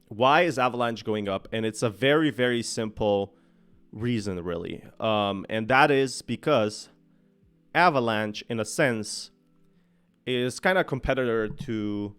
why is Avalanche going up? And it's a very, very simple reason, really. And that is because Avalanche, in a sense, is kind of competitor to.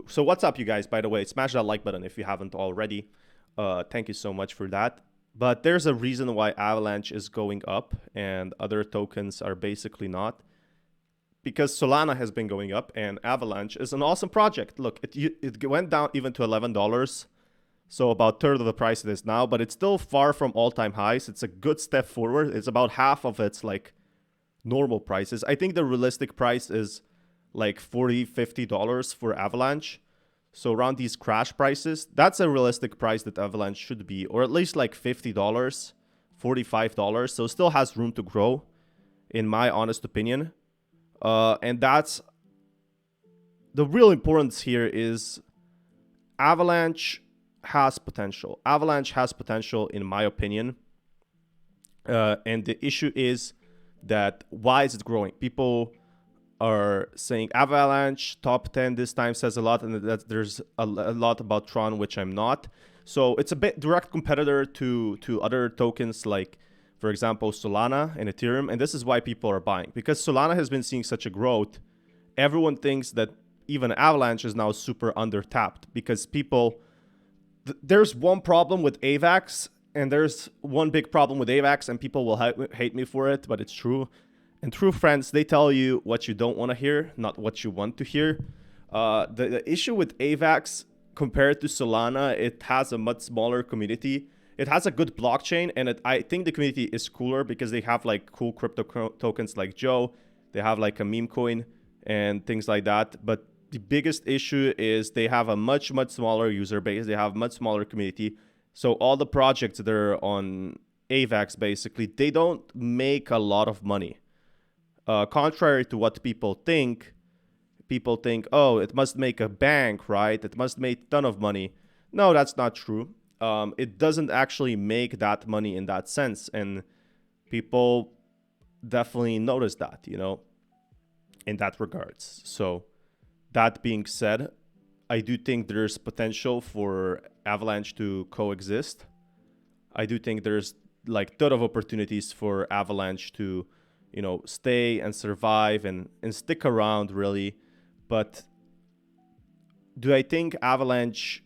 So what's up, you guys? By the way, smash that like button if you haven't already. Thank you so much for that. But there's a reason why Avalanche is going up and other tokens are basically not. Because Solana has been going up and Avalanche is an awesome project. Look, it went down even to $11, so about third of the price it is now, but it's still far from all-time highs. It's a good step forward. It's about half of its like normal prices. I think the realistic price is like $40-50 for Avalanche. So around these crash prices, that's a realistic price that Avalanche should be, or at least like $50, $45. So it still has room to grow, in my honest opinion. And that's the real importance here is Avalanche has potential. Avalanche has potential, in my opinion. And the issue is that why is it growing? People are saying Avalanche top 10 this time says a lot, and that there's a lot about Tron, which I'm not. So it's a bit direct competitor to other tokens like, for example, Solana and Ethereum. And this is why people are buying. Because Solana has been seeing such a growth, everyone thinks that even Avalanche is now super undertapped because people... there's one problem with AVAX, and there's one big problem with AVAX, and people will hate me for it, but it's true. And true friends, they tell you what you don't want to hear, not what you want to hear. The issue with AVAX compared to Solana, it has a much smaller community. It has a good blockchain, and I think the community is cooler because they have like cool crypto tokens like Joe. They have like a meme coin and things like that. But the biggest issue is they have a much, much smaller user base. They have a much smaller community. So all the projects that are on AVAX, basically, they don't make a lot of money. Contrary to what people think, oh, it must make a bank, right? It must make a ton of money. No, that's not true. It doesn't actually make that money in that sense. And people definitely notice that, in that regards. So that being said, I do think there's potential for Avalanche to coexist. I do think there's like ton of opportunities for Avalanche to, stay and survive and stick around, really. But do I think Avalanche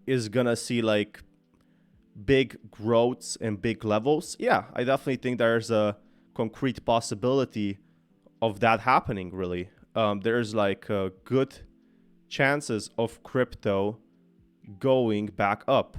is gonna see like big growths and big levels? Yeah, I definitely think there's a concrete possibility of that happening, really. There's like good chances of crypto going back up,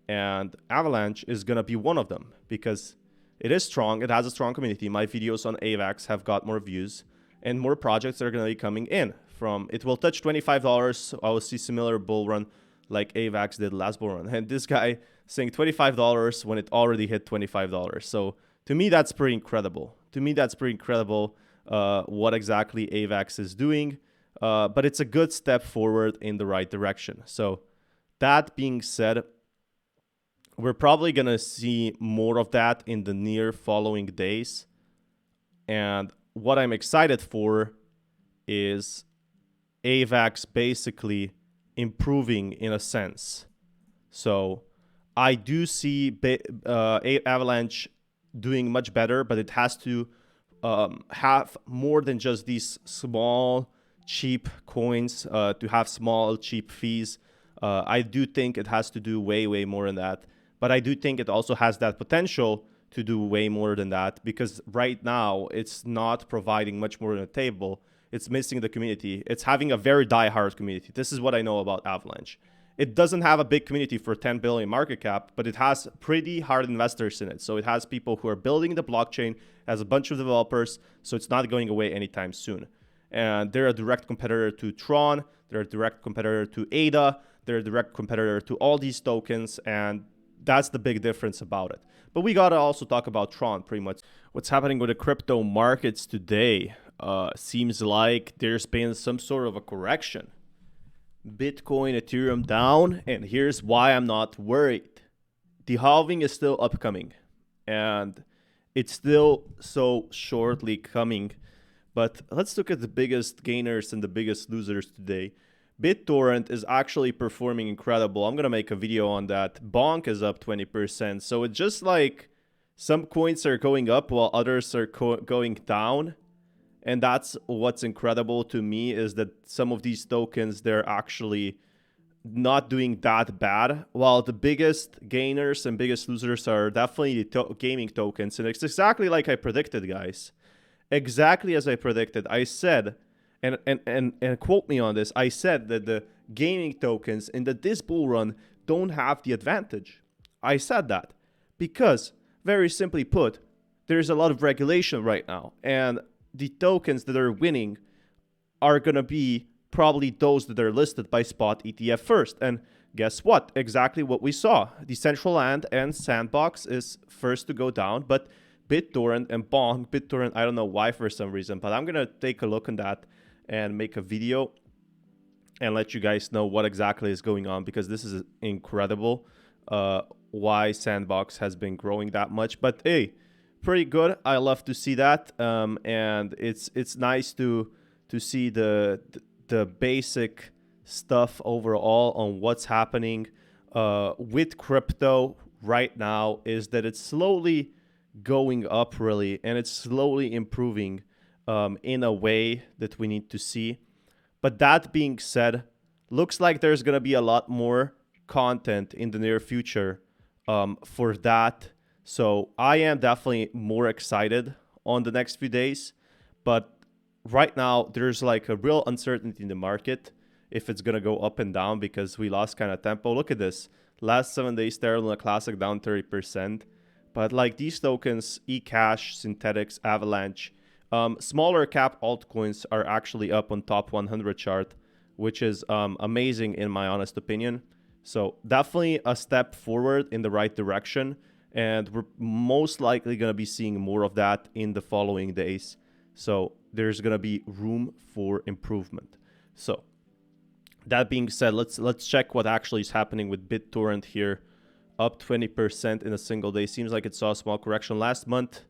and Avalanche is gonna be one of them because it is strong. It has a strong community. My videos on AVAX have got more views, and more projects are gonna be coming in. From it will touch $25. I will see similar bull run like AVAX did last bull run, and this guy saying $25 when it already hit $25. So to me, that's pretty incredible. What exactly AVAX is doing. But it's a good step forward in the right direction. So that being said, we're probably going to see more of that in the near following days. And what I'm excited for is AVAX basically improving in a sense. So I do see Avalanche doing much better, but it has to have more than just these small, cheap coins, to have small, cheap fees. I do think it has to do way, way more than that. But I do think it also has that potential to do way more than that, because right now it's not providing much more on the table. It's missing the community. It's having a very die-hard community. This is what I know about Avalanche. It doesn't have a big community for 10 billion market cap, but it has pretty hard investors in it. So it has people who are building the blockchain, has a bunch of developers, so it's not going away anytime soon. And they're a direct competitor to Tron, they're a direct competitor to ADA, they're a direct competitor to all these tokens, and that's the big difference about it. But we gotta also talk about Tron pretty much. What's happening with the crypto markets today? Seems like there's been some sort of a correction. Bitcoin, Ethereum down, and here's why I'm not worried. The halving is still upcoming, and it's still so shortly coming. But let's look at the biggest gainers and the biggest losers today. BitTorrent is actually performing incredible. I'm going to make a video on that. Bonk is up 20%. So it's just like some coins are going up while others are going down. And that's what's incredible to me, is that some of these tokens, they're actually not doing that bad, while the biggest gainers and biggest losers are definitely the gaming tokens. And it's exactly like I predicted, guys. Exactly as I predicted. I said, and quote me on this, I said that the gaming tokens in this bull run don't have the advantage. I said that because, very simply put, there's a lot of regulation right now, and the tokens that are winning are going to be probably those that are listed by Spot ETF first. And guess what? Exactly what we saw. Decentraland and Sandbox is first to go down, but BitTorrent and Bonk, BitTorrent, I don't know why for some reason, but I'm going to take a look on that and make a video and let you guys know what exactly is going on, because this is incredible why Sandbox has been growing that much. But hey, pretty good. I love to see that, and it's nice to see the basic stuff overall on what's happening with crypto right now, is that it's slowly going up really, and it's slowly improving in a way that we need to see. But that being said, looks like there's going to be a lot more content in the near future for that. So I am definitely more excited on the next few days. But right now, there's like a real uncertainty in the market if it's going to go up and down, because we lost kind of tempo. Look at this. Last 7 days, Terra Luna Classic down 30%. But like these tokens, eCash, Synthetics, Avalanche, smaller cap altcoins are actually up on top 100 chart, which is amazing in my honest opinion. So definitely a step forward in the right direction. And we're most likely going to be seeing more of that in the following days. So there's going to be room for improvement. So that being said, let's check what actually is happening with BitTorrent here. Up 20% in a single day. Seems like it saw a small correction last month.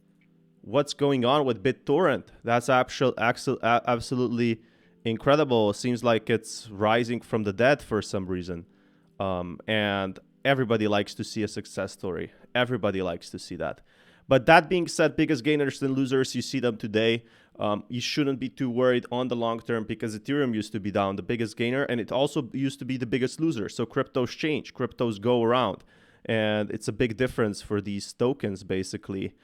What's going on with BitTorrent? That's absolutely incredible. Seems like it's rising from the dead for some reason. And everybody likes to see a success story. Everybody likes to see that. But that being said, biggest gainers and losers, you see them today. You shouldn't be too worried on the long term, because Ethereum used to be down, the biggest gainer, and it also used to be the biggest loser. So cryptos change, cryptos go around. And it's a big difference for these tokens, basically.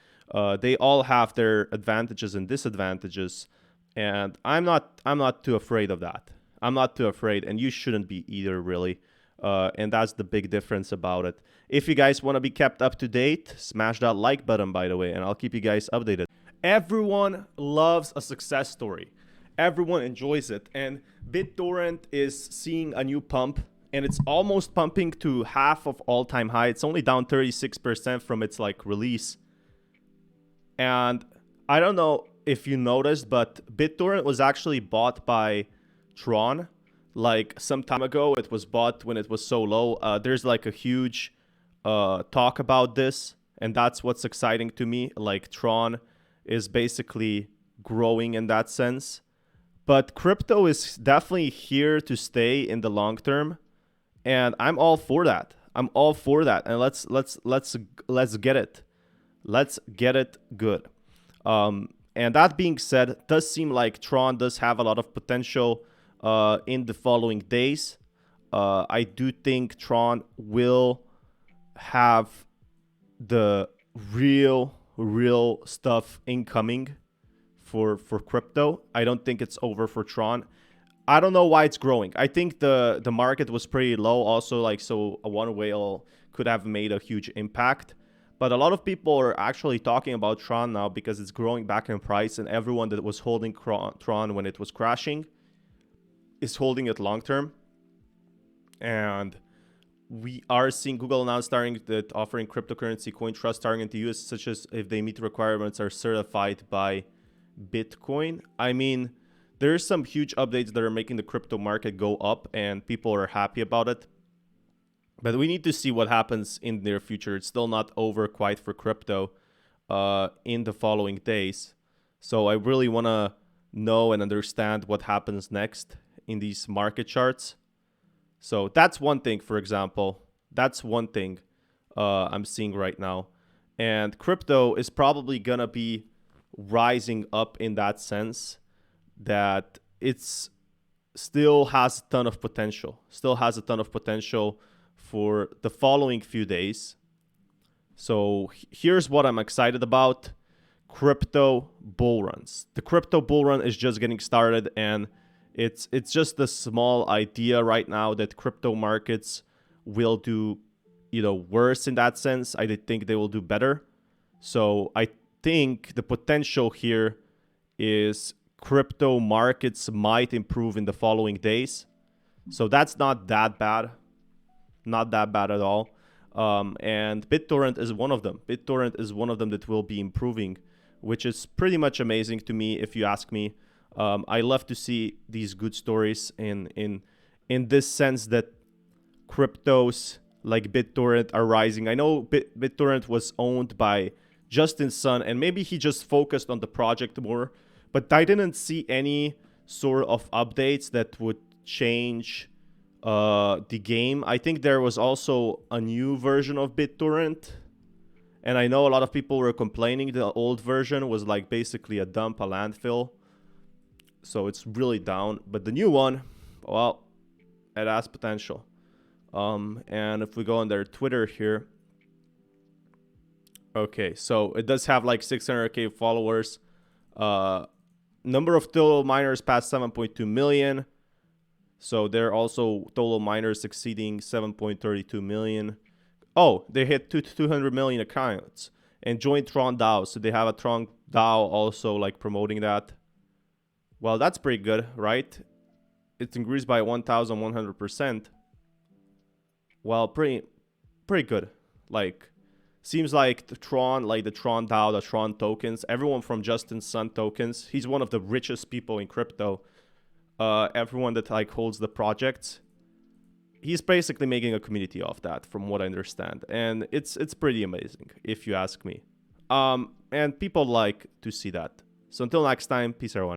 They all have their advantages and disadvantages. And I'm not too afraid of that. I'm not too afraid, and you shouldn't be either, really. And that's the big difference about it. If you guys want to be kept up to date, smash that like button, by the way, and I'll keep you guys updated. Everyone loves a success story. Everyone enjoys it. And BitTorrent is seeing a new pump, and it's almost pumping to half of all-time high. It's only down 36% from its like release. And I don't know if you noticed, but BitTorrent was actually bought by Tron. Like some time ago, it was bought when it was so low. There's like a huge talk about this, and that's what's exciting to me. Like Tron is basically growing in that sense. But crypto is definitely here to stay in the long term. And I'm all for that. I'm all for that. And let's get it. Let's get it good. And that being said, it does seem like Tron does have a lot of potential in the following days. I do think Tron will have the real stuff incoming for crypto. I don't think it's over for Tron. I don't know why it's growing. I think the market was pretty low also, like, so a one whale could have made a huge impact. But a lot of people are actually talking about Tron now because it's growing back in price, and everyone that was holding Tron when it was crashing is holding it long term. And we are seeing Google now starting that offering cryptocurrency coin trust targeting to US, such as if they meet requirements are certified by Bitcoin. I mean, there's some huge updates that are making the crypto market go up, and people are happy about it. But we need to see what happens in the near future. It's still not over quite for crypto in the following days. So I really want to know and understand what happens next in these market charts. So that's one thing, for example. That's one thing I'm seeing right now. And crypto is probably going to be rising up in that sense, that it's still has a ton of potential. Still has a ton of potential for the following few days. So here's what I'm excited about. Crypto bull runs. The crypto bull run is just getting started, and it's just a small idea right now that crypto markets will do, worse in that sense. I did think they will do better. So I think the potential here is crypto markets might improve in the following days. So that's not that bad. Not that bad at all. And BitTorrent is one of them. BitTorrent is one of them that will be improving, which is pretty much amazing to me, if you ask me. I love to see these good stories in this sense that cryptos like BitTorrent are rising. I know BitTorrent was owned by Justin Sun, and maybe he just focused on the project more, but I didn't see any sort of updates that would change the game. I think there was also a new version of BitTorrent, and I know a lot of people were complaining the old version was like basically a dump, a landfill. So it's really down. But the new one, well, it has potential. And if we go on their Twitter here, okay, so it does have like 600k followers. Number of total miners past 7.2 million. So they're also total miners exceeding 7.32 million. Oh, they hit 200 million accounts and joined Tron DAO. So they have a Tron DAO also like promoting that. Well, that's pretty good, right? It's increased by 1,100%. Well, pretty good. Like, seems like the Tron DAO, the Tron tokens, everyone from Justin Sun tokens. He's one of the richest people in crypto. Everyone that like holds the projects, he's basically making a community of that, from what I understand, and it's pretty amazing, if you ask me. And people like to see that. So until next time, peace everyone.